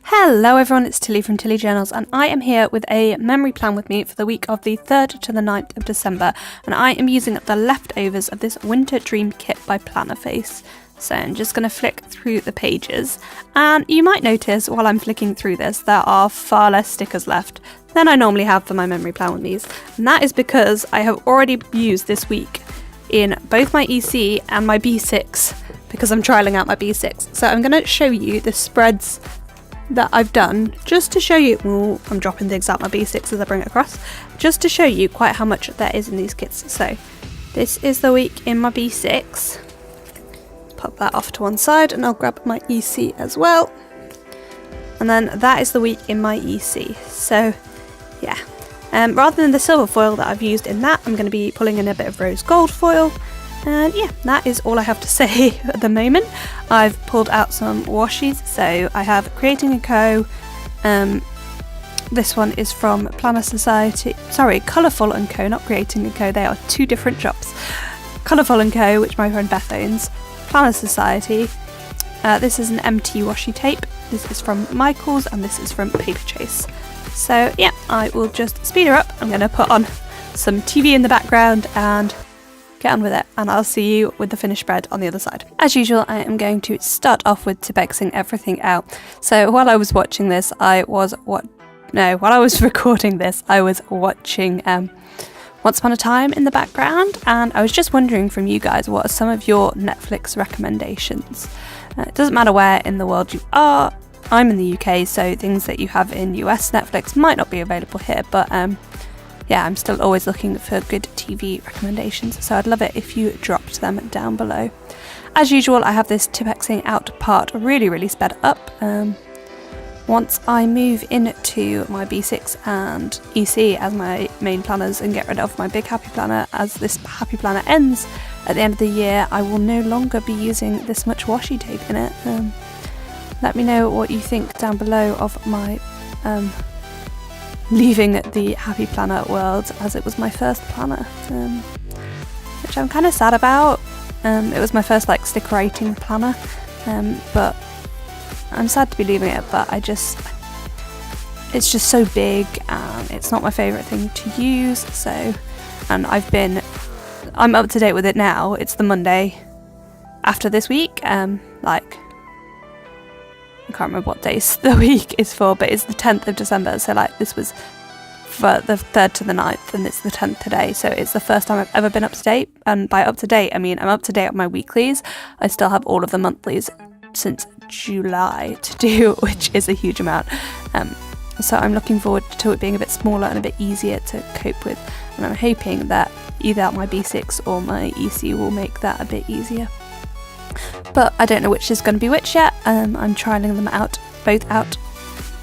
Hello everyone, it's Tilly from Tilly Journals, and I am here with a memory plan with me for the week of the 3rd to the 9th of December, and I am using the leftovers of this Winter Dream kit by Plannerface. So I'm just going to flick through the pages, and you might notice while I'm flicking through this there are far less stickers left than I normally have for my memory plan with these, and that is because I have already used this week in both my EC and my B6 because I'm trialling out my B6. So I'm going to show you the spreads that I've done just to show you, I'm dropping things out my B6 as I bring it across, just to show you quite how much there is in these kits. So this is the week in my B6. Pop that off to one side and I'll grab my EC as well. And then that is the week in my EC. So yeah, rather than the silver foil that I've used in that, I'm going to be pulling in a bit of rose gold foil. And yeah, that is all I have to say at the moment. I've pulled out some washies, so I have Creating & Co. This one is from Planner Society, sorry, Colourful & Co, not Creating & Co, they are two different shops. Colourful & Co, which my friend Beth owns, Planner Society. This is an MT washi tape, this is from Michael's, and this is from Paper Chase. So yeah, I will just speed her up. I'm going to put on some TV in the background and get on with it, and I'll see you with the finished spread on the other side. As usual, I am going to start off with Tibexing everything out. So while I was watching this, while I was recording this, I was watching Once Upon a Time in the background, and I was just wondering from you guys, what are some of your Netflix recommendations? It doesn't matter where in the world you are. I'm in the UK, so things that you have in US Netflix might not be available here, but yeah, I'm still always looking for good TV recommendations, so I'd love it if you dropped them down below. As usual, I have this Tibexing out part really sped up. Once I move into my B6 and EC as my main planners and get rid of my big happy planner, as this happy planner ends at the end of the year, I will no longer be using this much washi tape in it. Let me know what you think down below of my leaving the happy planner world, as it was my first planner, which I'm kind of sad about. It was my first stick writing planner, but I'm sad to be leaving it, but it's just so big and it's not my favourite thing to use. So, and I'm up to date with it now. It's the Monday after this week, I can't remember what days the week is for, but it's the 10th of December, so this was for the 3rd to the 9th, and it's the 10th today, so it's the first time I've ever been up to date. And by up to date, I mean I'm up to date on my weeklies. I still have all of the monthlies since July to do, which is a huge amount. So I'm looking forward to it being a bit smaller and a bit easier to cope with, and I'm hoping that either my B6 or my EC will make that a bit easier. But I don't know which is going to be which yet. I'm trialling them both out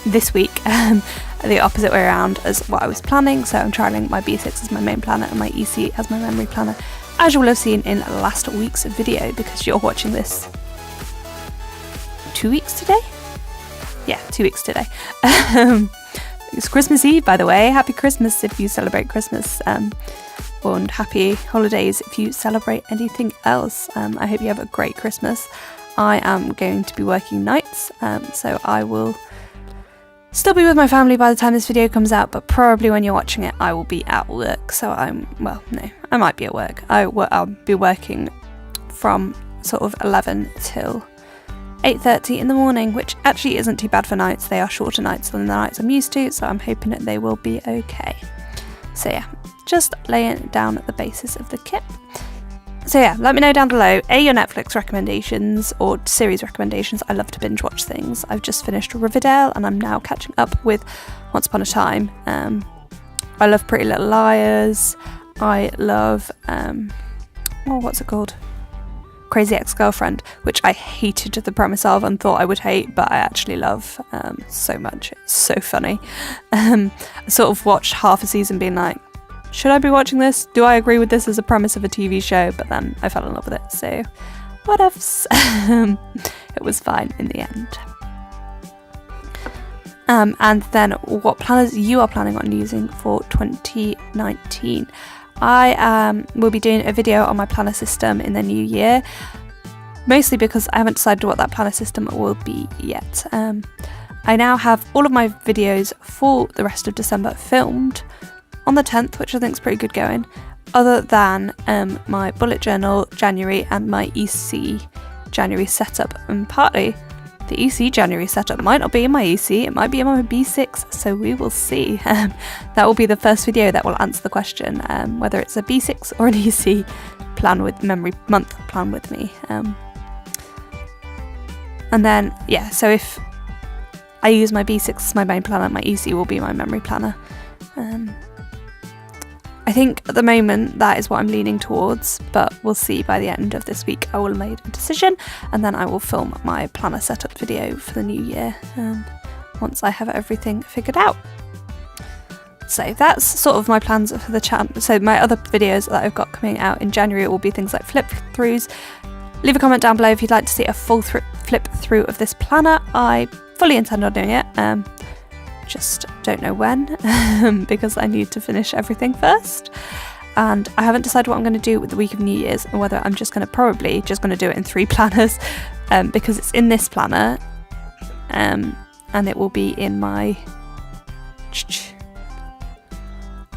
this week, the opposite way around as what I was planning. So I'm trialling my B6 as my main planner and my EC as my memory planner, as you will have seen in last week's video, because you're watching this 2 weeks today? Yeah, 2 weeks today. It's Christmas Eve, by the way. Happy Christmas if you celebrate Christmas. And happy holidays if you celebrate anything else. I hope you have a great Christmas. I am going to be working nights, so I will still be with my family by the time this video comes out, but probably when you're watching it I will be at work. So I might be at work. I'll be working from sort of 11 till 8:30 in the morning, which actually isn't too bad for nights. They are shorter nights than the nights I'm used to, so I'm hoping that they will be okay. So yeah, just laying down the basis of the kit. So yeah, let me know down below your Netflix recommendations or series recommendations. I love to binge watch things. I've just finished Riverdale and I'm now catching up with Once Upon a Time. I love Pretty Little Liars. I love what's it called? Crazy Ex-Girlfriend, which I hated the premise of and thought I would hate, but I actually love so much. It's so funny. I sort of watched half a season being like, should I be watching this? Do I agree with this as a premise of a TV show? But then I fell in love with it, so whatevs. It was fine in the end. And then what planners you are planning on using for 2019. I will be doing a video on my planner system in the new year, mostly because I haven't decided what that planner system will be yet. I now have all of my videos for the rest of December filmed on the 10th, which I think is pretty good going, other than my bullet journal January and my EC January setup. And partly the EC January setup might not be in my EC, it might be in my B6, so we will see. That will be the first video that will answer the question whether it's a B6 or an EC plan with memory month plan with me. And then, yeah, so if I use my B6 as my main planner, my EC will be my memory planner. I think at the moment that is what I'm leaning towards, but we'll see by the end of this week. I will have made a decision, and then I will film my planner setup video for the new year once I have everything figured out. So that's sort of my plans for the channel. So my other videos that I've got coming out in January will be things like flip throughs. Leave a comment down below if you'd like to see a full flip through of this planner. I fully intend on doing it, just don't know when because I need to finish everything first, and I haven't decided what I'm going to do with the week of New Year's, and whether I'm just going to do it in 3 planners because it's in this planner and it will be in my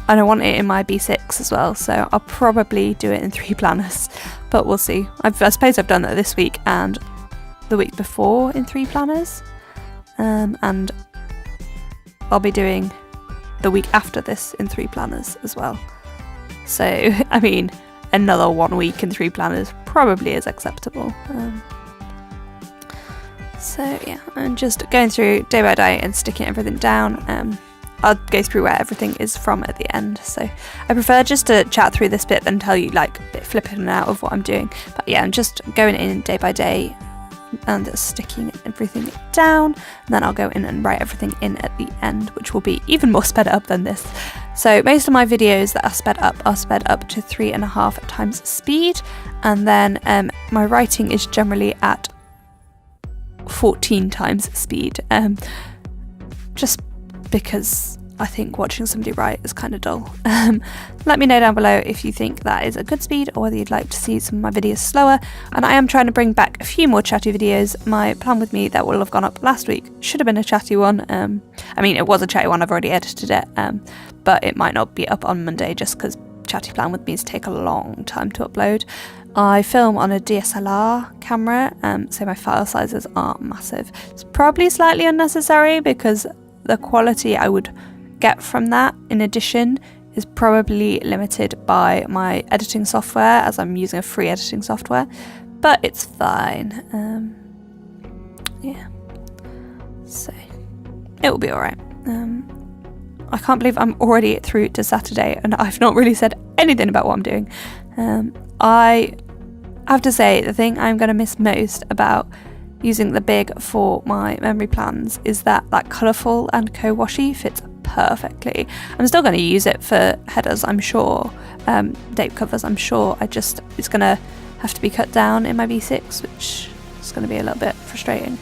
I don't want it in my B6 as well, so I'll probably do it in 3 planners, but we'll see. I suppose I've done that this week and the week before in 3 planners, and I'll be doing the week after this in 3 planners as well. So, I mean, another 1 week in 3 planners probably is acceptable. So yeah, I'm just going through day by day and sticking everything down. I'll go through where everything is from at the end. So I prefer just to chat through this bit than tell you like a bit flipping out of what I'm doing. But yeah, I'm just going in day by day and sticking everything down, and then I'll go in and write everything in at the end, which will be even more sped up than this. So most of my videos that are sped up to 3.5 times speed, and then my writing is generally at 14 times speed, just because I think watching somebody write is kind of dull. Let me know down below if you think that is a good speed, or whether you'd like to see some of my videos slower. And I am trying to bring back a few more chatty videos. My plan with me that will have gone up last week should have been a chatty one. I mean, it was a chatty one, I've already edited it, but it might not be up on Monday just because chatty plan with me's take a long time to upload. I film on a DSLR camera, so my file sizes are massive. It's probably slightly unnecessary because the quality I would get from that in addition is probably limited by my editing software, as I'm using a free editing software, but it's fine. Yeah, so it will be alright. I can't believe I'm already through to Saturday and I've not really said anything about what I'm doing. I have to say, the thing I'm going to miss most about using the big for my memory plans is that colourful and co-washi fits perfectly. I'm still going to use it for headers, I'm sure, date covers, I'm sure. It's going to have to be cut down in my B6, which is going to be a little bit frustrating.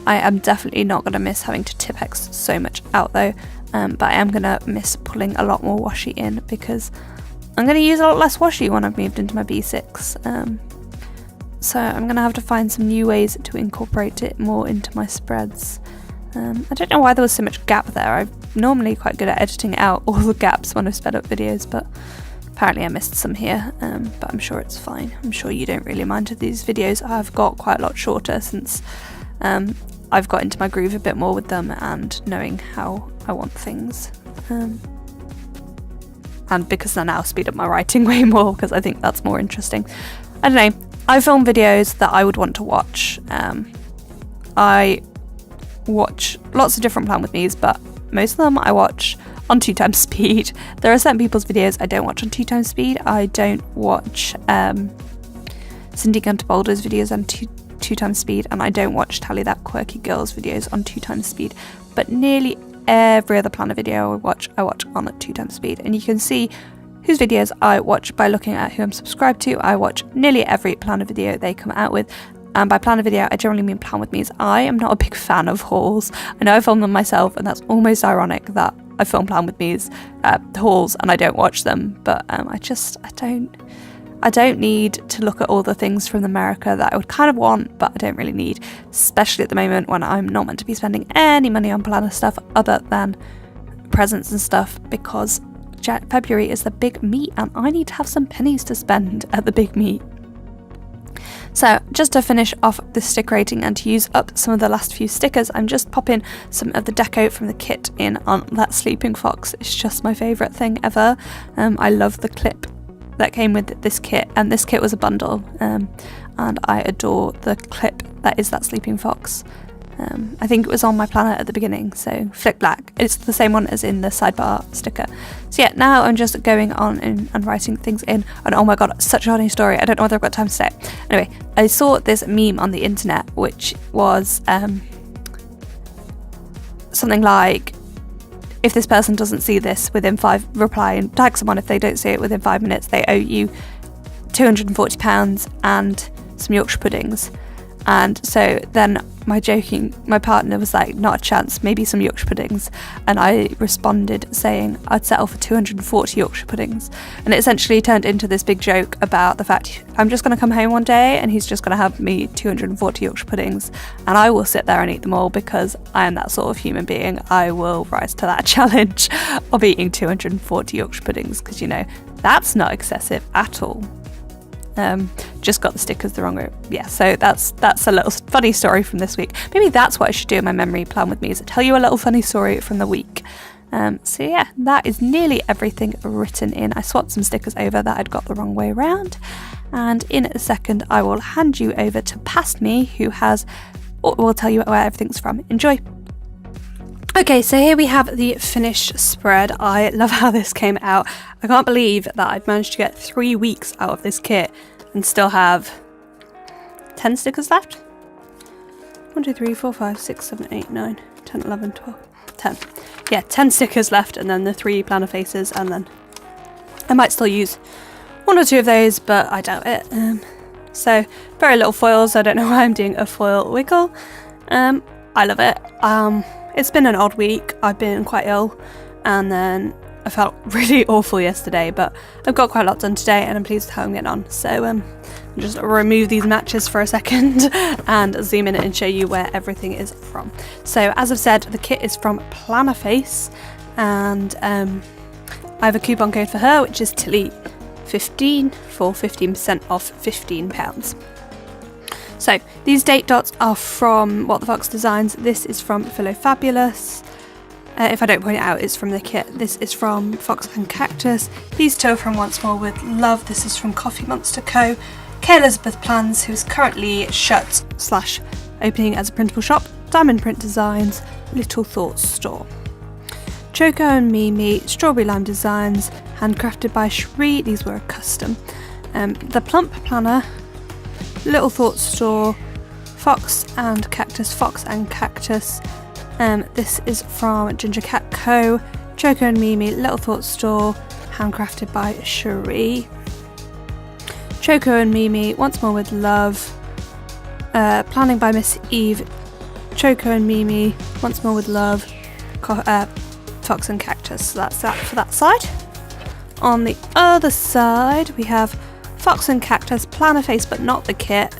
I am definitely not going to miss having to Tipex so much out though, but I am going to miss pulling a lot more washi in because I'm going to use a lot less washi when I've moved into my B6. So I'm going to have to find some new ways to incorporate it more into my spreads. I don't know why there was so much gap there. I'm normally quite good at editing out all the gaps when I've sped up videos, but apparently I missed some here, but I'm sure it's fine. I'm sure you don't really mind these videos. I've got quite a lot shorter since I've got into my groove a bit more with them and knowing how I want things. And because I now speed up my writing way more because I think that's more interesting. I don't know. I film videos that I would want to watch. I watch lots of different plan with me's, but most of them I watch on 2 times speed. There are certain people's videos I don't watch on 2 times speed. I don't watch Cindy Gunter Boulder's videos on 2 times speed, and I don't watch Tally That Quirky Girl's videos on 2 times speed. But nearly every other planner video I watch on at 2 times speed, and you can see whose videos I watch by looking at who I'm subscribed to. I watch nearly every planner video they come out with, and by planner video I generally mean plan with me's. I am not a big fan of hauls. I know I film them myself, and that's almost ironic that I film plan with me's hauls and I don't watch them, but I I don't need to look at all the things from America that I would kind of want, but I don't really need, especially at the moment when I'm not meant to be spending any money on planner stuff other than presents and stuff, because February is the big meet and I need to have some pennies to spend at the big meet. So just to finish off this decorating and to use up some of the last few stickers, I'm just popping some of the deco from the kit in on that sleeping fox. It's just my favourite thing ever. I love the clip that came with this kit, and this kit was a bundle, and I adore the clip that is that sleeping fox. I think it was on my planner at the beginning, so Flick Black. It's the same one as in the sidebar sticker. So yeah, now I'm just going on and writing things in. And oh my god, such a funny story. I don't know whether I've got time to say it. Anyway, I saw this meme on the internet, which was something like, if this person doesn't see this within reply and tag someone if they don't see it within 5 minutes, they owe you £240 and some Yorkshire puddings. And so then my partner was like, not a chance, maybe some Yorkshire puddings. And I responded saying I'd settle for 240 Yorkshire puddings. And it essentially turned into this big joke about the fact I'm just going to come home one day and he's just going to have me 240 Yorkshire puddings. And I will sit there and eat them all because I am that sort of human being. I will rise to that challenge of eating 240 Yorkshire puddings because, you know, that's not excessive at all. Just got the stickers the wrong way. Yeah, so that's a little funny story from this week. Maybe that's what I should do in my memory plan with me, is tell you a little funny story from the week. So yeah, that is nearly everything written in. I swapped some stickers over that I'd got the wrong way around, and in a second I will hand you over to Past Me, who will tell you where everything's from. Enjoy. Okay, so here we have the finished spread. I love how this came out. I can't believe that I've managed to get 3 weeks out of this kit and still have 10 stickers left. 1, 2, 3, 4, 5, 6, 7, 8, 9, 10, 11, 12, 10. Yeah, 10 stickers left, and then the 3 planner faces, and then I might still use 1 or 2 of those, but I doubt it. So, very little foils. I don't know why I'm doing a foil wiggle. I love it. It's been an odd week. I've been quite ill, and then I felt really awful yesterday, but I've got quite a lot done today and I'm pleased with how I'm getting on. So I'll just remove these matches for a second and zoom in and show you where everything is from. So as I've said, the kit is from Plannerface, and I have a coupon code for her, which is Tilly15 for 15% off £15. So these date dots are from What the Fox Designs. This is from Fabulous. If I don't point it out, it's from the kit. This is from Fox and Cactus. These 2 are from Once More with Love. This is from Coffee Monster Co. K. Elizabeth Plans, who is currently shut / opening as a printable shop. Diamond Print Designs, Little Thoughts Store. Choco and Mimi, Strawberry Lime Designs, handcrafted by Shree. These were a custom. The Plump Planner, Little Thoughts Store, Fox and Cactus. This is from Ginger Cat Co. Choco and Mimi, Little Thoughts Store, handcrafted by Cherie. Choco and Mimi, Once More with Love, planning by Miss Eve. Choco and Mimi, Once More with Love, Fox and Cactus. So that's that for that side. On the other side, we have Fox and Cactus, Plannerface but not the kit.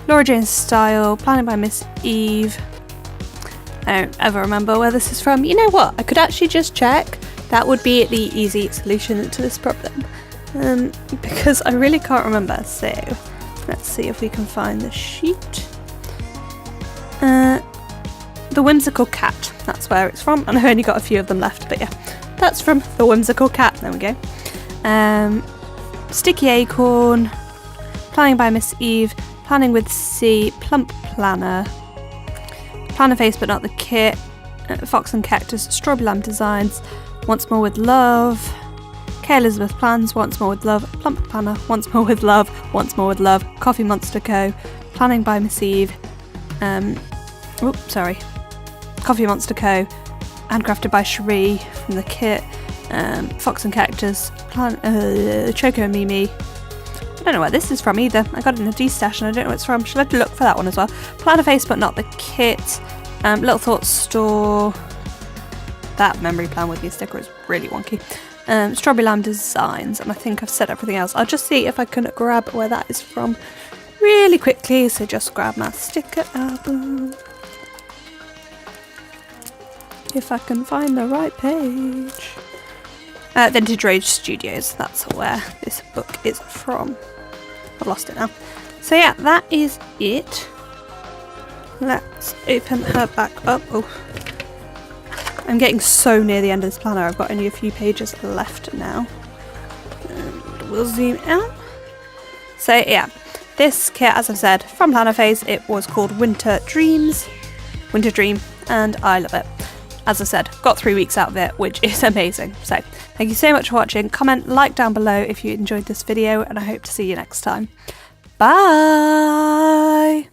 Laura Jane Style, planning by Miss Eve. I don't ever remember where this is from. You know what? I could actually just check. That would be the easy solution to this problem. Because I really can't remember. So let's see if we can find the sheet. The Whimsical Cat. That's where it's from. And I've only got a few of them left. But yeah, that's from The Whimsical Cat. There we go. Sticky Acorn, planning by Miss Eve. Planning with C, Plump Planner, Plannerface but not the kit, Fox and Cactus, Strawberry Lamb Designs, Once More with Love, K. Elizabeth Plans, Once More with Love, Plump Planner, Once More with Love, Once More with Love, Coffee Monster Co. Planning by Miss Eve, Coffee Monster Co. Handcrafted by Cherie from the kit, Fox and Cactus, Choco and Mimi. I don't know where this is from either. I got it in a D-stash and I don't know where it's from. Should I have to look for that one as well? Plannerface but not the kit. Little Thoughts Store. That memory plan with your sticker is really wonky. Strawberry Lamb Designs, and I think I've said everything else. I'll just see if I can grab where that is from really quickly, so just grab my sticker album. If I can find the right page. Vintage Rage Studios, that's where this book is from. I've lost it now. So yeah, that is it. Let's open her back up. Oh, I'm getting so near the end of this planner. I've got only a few pages left now. And we'll zoom out. So yeah, this kit, as I've said, from Plannerface, it was called Winter Dream, and I love it. As I said, got 3 weeks out of it, which is amazing. So thank you so much for watching. Comment, like down below if you enjoyed this video, and I hope to see you next time. Bye!